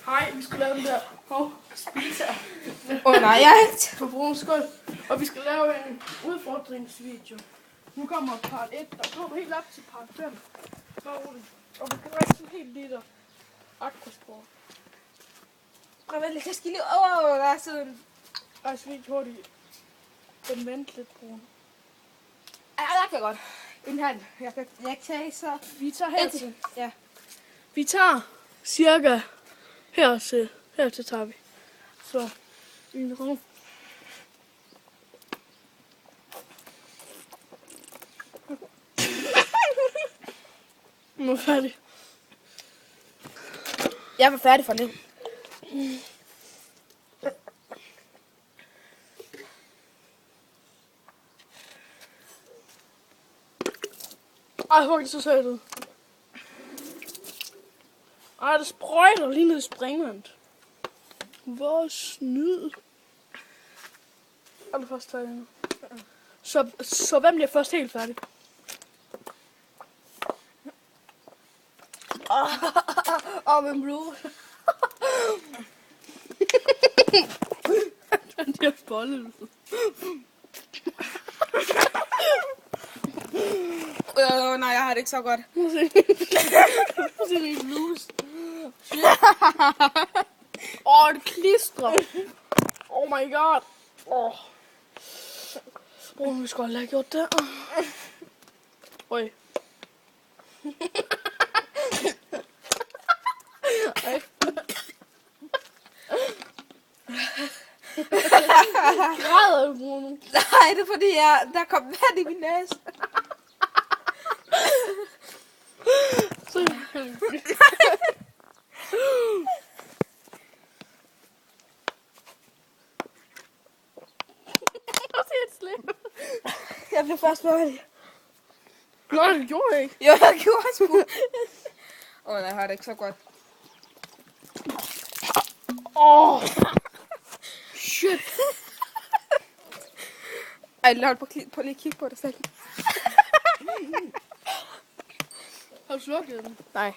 Hej, vi skal lave den der spise Nej, jeg er ikke. på brun skål. Og vi skal lave en udfordringsvideo. Nu kommer part 1, der kommer helt op til part 5. Og vi kan drikke sådan helt liter aquasport. Prøv at vente, jeg skal lige over, der er sådan. Og så lige hurtigt den vente lidt brun. Ja, jeg kan godt. En halv. Jeg kan tage så. Vi tager hertil. Ja. Vi tager cirka hertil tager vi. Så en rum. Nu er færdig. Jeg var færdig for det. Ej, hvor er det så sødt ud. Ej, det sprøjter lige ned i springvandet. Hvor snyd. Er du først færdig nu? Så hvem bliver først helt færdig? Men blue. Den der bolle. Nej, jeg har det ikke så godt. Se min bluse. Det klistrer. Oh my god. Vi skulle aldrig have gjort det. Oj. Græder du, Bruno? Nej, det er fordi, der kom vand i min næse. Jeg blev først færdig. Nej, det gjorde jeg ikke. Jo, jeg gjorde sgu. Nej, jeg har det ikke så godt. Shit. Ej, lad på lige at kigge på dig selv. Har du slukket den? Nej.